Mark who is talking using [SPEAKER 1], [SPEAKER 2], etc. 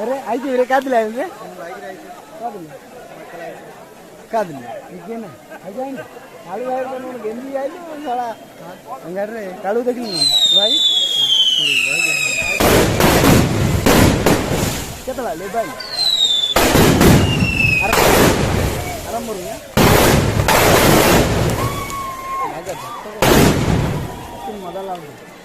[SPEAKER 1] अरे आयची रे का दिला रे का दिला का दिला ठीक ना आजा ना काळू बाहेर पण गेंदी आली साला अंगार रे काळू देखील भाई केतला ले भाई आराम करूया आजा तुम मजा लावतो